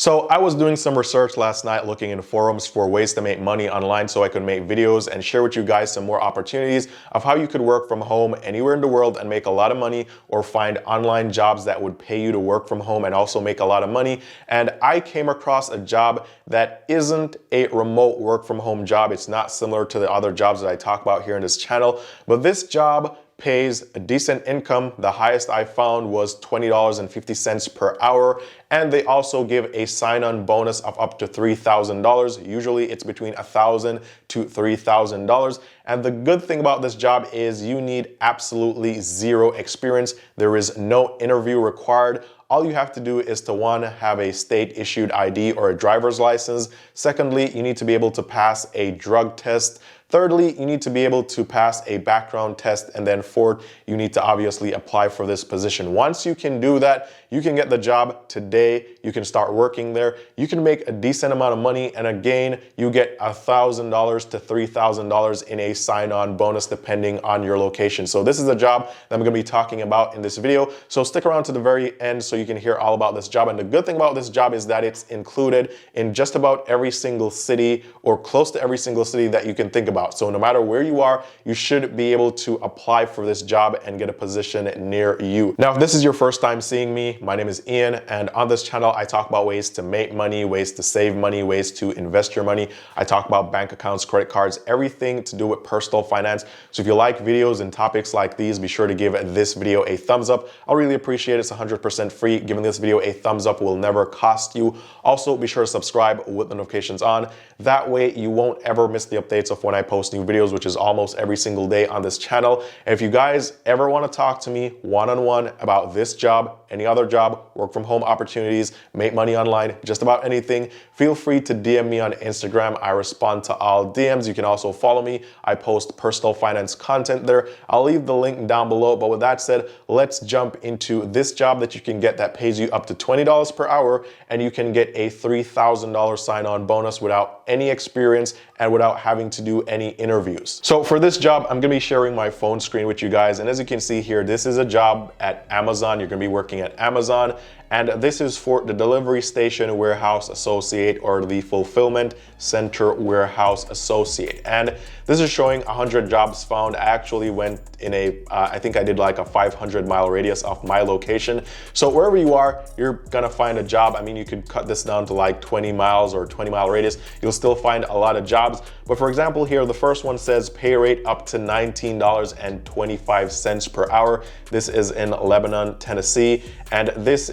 So I was doing some research last night looking in forums for ways to make money online so I could make videos and share with you guys some more opportunities of how you could work from home anywhere in the world and make a lot of money, or find online jobs that would pay you to work from home and also make a lot of money. And I came across a job that isn't a remote work from home job. It's not similar to the other jobs that I talk about here in this channel, but this job pays a decent income. The highest I found was $20.50 per hour. And they also give a sign-on bonus of up to $3,000. Usually it's between $1,000 to $3,000. And the good thing about this job is you need absolutely zero experience. There is no interview required. All you have to do is to, one, have a state-issued ID or a driver's license. Secondly, you need to be able to pass a drug test. Thirdly, you need to be able to pass a background test. And then fourth, you need to obviously apply for this position. Once you can do that, you can get the job today. You can start working there. You can make a decent amount of money. And again, you get $1,000 to $3,000 in a sign-on bonus depending on your location. So this is a job that I'm going to be talking about in this video. So stick around to the very end so you can hear all about this job. And the good thing about this job is that it's included in just about every single city, or close to every single city that you can think about. So no matter where you are, you should be able to apply for this job and get a position near you. Now, if this is your first time seeing me, my name is Ian, and on this channel, I talk about ways to make money, ways to save money, ways to invest your money. I talk about bank accounts, credit cards, everything to do with personal finance. So if you like videos and topics like these, be sure to give this video a thumbs up. I'll really appreciate it. It's 100% free. Giving this video a thumbs up will never cost you. Also, be sure to subscribe with the notifications on. That way, you won't ever miss the updates of when I post new videos, which is almost every single day on this channel. And if you guys ever want to talk to me one-on-one about this job, any other job, work from home opportunities, make money online, just about anything, feel free to DM me on Instagram. I respond to all DMs. You can also follow me. I post personal finance content there. I'll leave the link down below. But with that said, let's jump into this job that you can get that pays you up to $20 per hour, and you can get a $3,000 sign-on bonus without any experience and without having to do any interviews. So for this job, I'm gonna be sharing my phone screen with you guys. And as you can see here, this is a job at Amazon. You're gonna be working at Amazon. And this is for the Delivery Station Warehouse Associate, or the Fulfillment Center Warehouse Associate. And this is showing 100 jobs found. I actually went in I think I did like a 500-mile radius of my location. So wherever you are, you're gonna find a job. I mean, you could cut this down to like 20 miles or 20-mile radius. You'll still find a lot of jobs. But for example, here, the first one says pay rate up to $19.25 per hour. This is in Lebanon, Tennessee. And this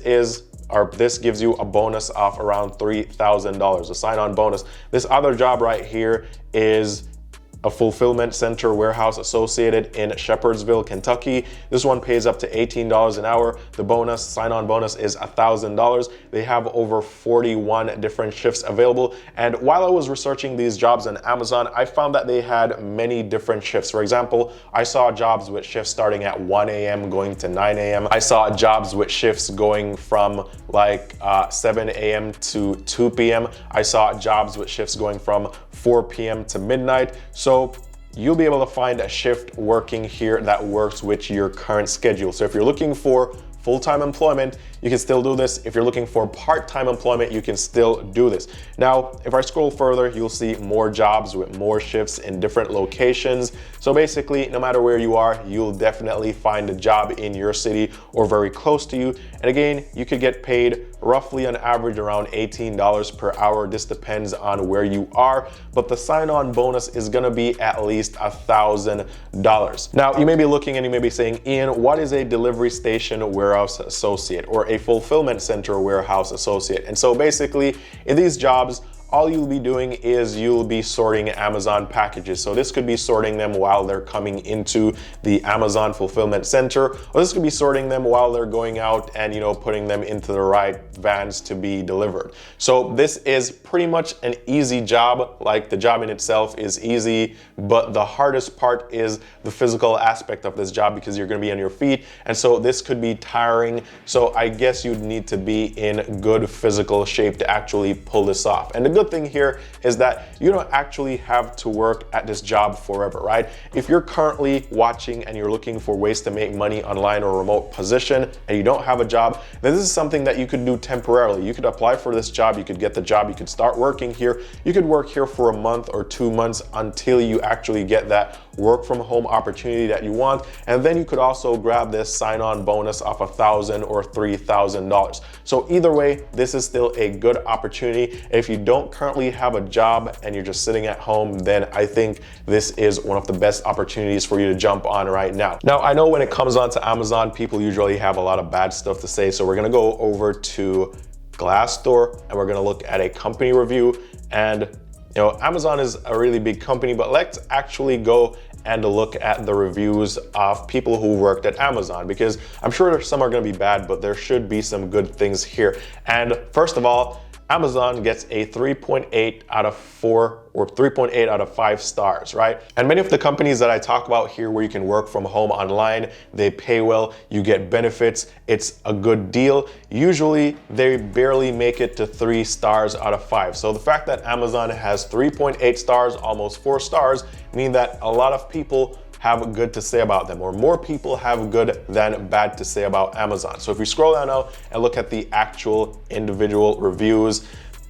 gives you a bonus of around $3,000, a sign-on bonus. This other job right here is a fulfillment center warehouse associated in Shepherdsville, Kentucky. This one pays up to $18 an hour. The bonus, sign-on bonus, is $1,000. They have over 41 different shifts available. And while I was researching these jobs on Amazon, I found that they had many different shifts. For example, I saw jobs with shifts starting at 1 a.m. going to 9 a.m. I saw jobs with shifts going from like 7 a.m. to 2 p.m. I saw jobs with shifts going from 4 p.m. to midnight. So you'll be able to find a shift working here that works with your current schedule. So if you're looking for full-time employment, you can still do this. If you're looking for part-time employment, you can still do this. Now, if I scroll further, you'll see more jobs with more shifts in different locations. So basically, no matter where you are, you'll definitely find a job in your city or very close to you. And again, you could get paid roughly on average around $18 per hour. This depends on where you are, but the sign-on bonus is gonna be at least $1,000. Now, you may be looking and you may be saying, Ian, what is a delivery station warehouse associate or a fulfillment center warehouse associate? And so basically, in these jobs, all you'll be doing is you'll be sorting Amazon packages. So this could be sorting them while they're coming into the Amazon fulfillment center, or this could be sorting them while they're going out and, putting them into the right vans to be delivered. So this is pretty much an easy job. Like, the job in itself is easy, but the hardest part is the physical aspect of this job, because you're gonna be on your feet. And so this could be tiring. So I guess you'd need to be in good physical shape to actually pull this off. And the good thing here is that you don't actually have to work at this job forever, right? If you're currently watching and you're looking for ways to make money online or remote position and you don't have a job, then this is something that you could do temporarily. You could apply for this job, you could get the job, you could start working here. You could work here for a month or 2 months until you actually get that work from home opportunity that you want. And then you could also grab this sign-on bonus of $1,000 or $3,000. So either way, this is still a good opportunity. If you don't currently have a job and you're just sitting at home, then I think this is one of the best opportunities for you to jump on right now. Now, I know when it comes on to Amazon, people usually have a lot of bad stuff to say. So we're gonna go over to Glassdoor and we're gonna look at a company review. And Amazon is a really big company, but let's actually go and look at the reviews of people who worked at Amazon, because I'm sure some are gonna be bad, but there should be some good things here. And first of all, Amazon gets a 3.8 out of 4 or 3.8 out of 5 stars, right? And many of the companies that I talk about here where you can work from home online, they pay well, you get benefits, it's a good deal. Usually they barely make it to 3 stars out of 5. So the fact that Amazon has 3.8 stars, almost 4 stars, mean that a lot of people have good to say about them, or more people have good than bad to say about Amazon. So if we scroll down now and look at the actual individual reviews,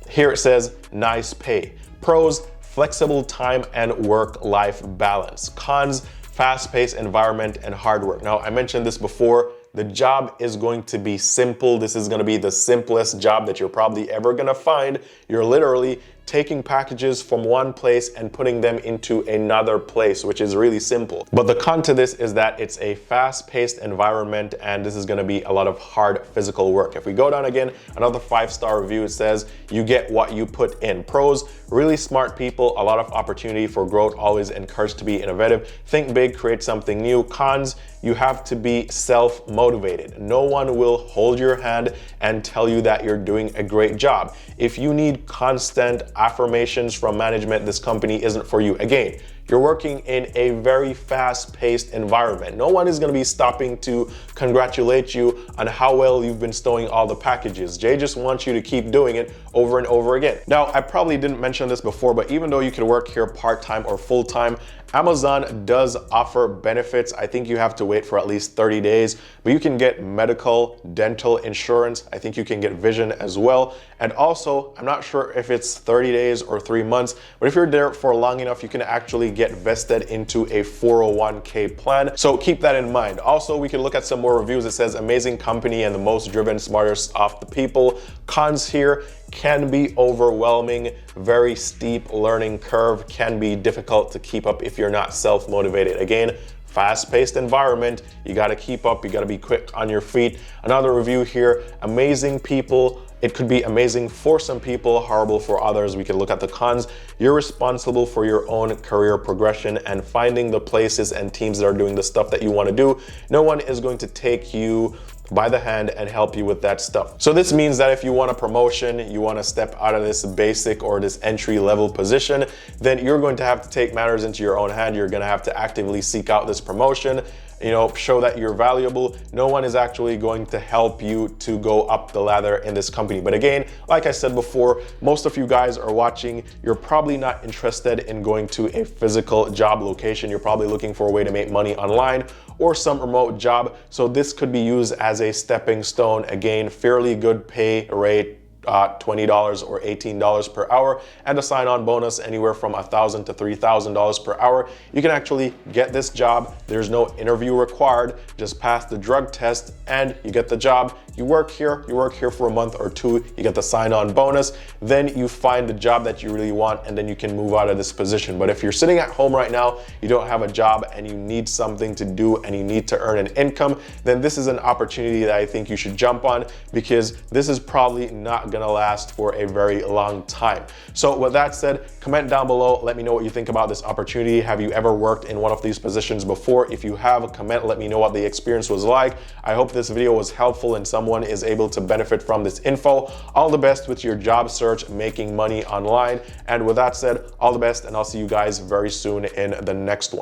here it says nice pay. Pros, flexible time and work-life balance. Cons, fast-paced environment and hard work. Now, I mentioned this before, the job is going to be simple. This is gonna be the simplest job that you're probably ever gonna find. You're literally taking packages from one place and putting them into another place, which is really simple. But the con to this is that it's a fast-paced environment and this is gonna be a lot of hard physical work. If we go down again, another 5-star review, it says, you get what you put in. Pros, really smart people, a lot of opportunity for growth, always encouraged to be innovative. Think big, create something new. Cons, you have to be self-motivated. No one will hold your hand and tell you that you're doing a great job. If you need constant affirmations from management, this company isn't for you. Again, you're working in a very fast-paced environment. No one is gonna be stopping to congratulate you on how well you've been stowing all the packages. Jay just wants you to keep doing it over and over again. Now, I probably didn't mention this before, but even though you could work here part-time or full-time, Amazon does offer benefits. I think you have to wait for at least 30 days, but you can get medical, dental insurance. I think you can get vision as well. And also, I'm not sure if it's 30 days or 3 months, but if you're there for long enough, you can actually get vested into a 401k plan. So keep that in mind. Also, we can look at some more reviews. It says amazing company and the most driven, smartest of the people. Cons here, can be overwhelming, very steep learning curve, can be difficult to keep up if you're not self-motivated. Again, fast-paced environment, you gotta keep up, you gotta be quick on your feet. Another review here, amazing people. It could be amazing for some people, horrible for others. We can look at the cons. You're responsible for your own career progression and finding the places and teams that are doing the stuff that you wanna do. No one is going to take you by the hand and help you with that stuff. So this means that if you want a promotion, you want to step out of this basic or this entry level position, then you're going to have to take matters into your own hand. You're going to have to actively seek out this promotion, show that you're valuable. No one is actually going to help you to go up the ladder in this company. But again, like I said before, most of you guys are watching, you're probably not interested in going to a physical job location. You're probably looking for a way to make money online or some remote job. So this could be used as a stepping stone. Again, fairly good pay rate, $20 or $18 per hour, and a sign-on bonus anywhere from $1,000 to $3,000 per hour. You can actually get this job. There's no interview required. Just pass the drug test and you get the job. You work here for a month or 2, you get the sign-on bonus, then you find the job that you really want, and then you can move out of this position. But if you're sitting at home right now, you don't have a job and you need something to do and you need to earn an income, then this is an opportunity that I think you should jump on, because this is probably not gonna last for a very long time. So with that said, comment down below, let me know what you think about this opportunity. Have you ever worked in one of these positions before? If you have, comment, let me know what the experience was like. I hope this video was helpful and someone is able to benefit from this info. All the best with your job search, making money online. And with that said, all the best, and I'll see you guys very soon in the next one.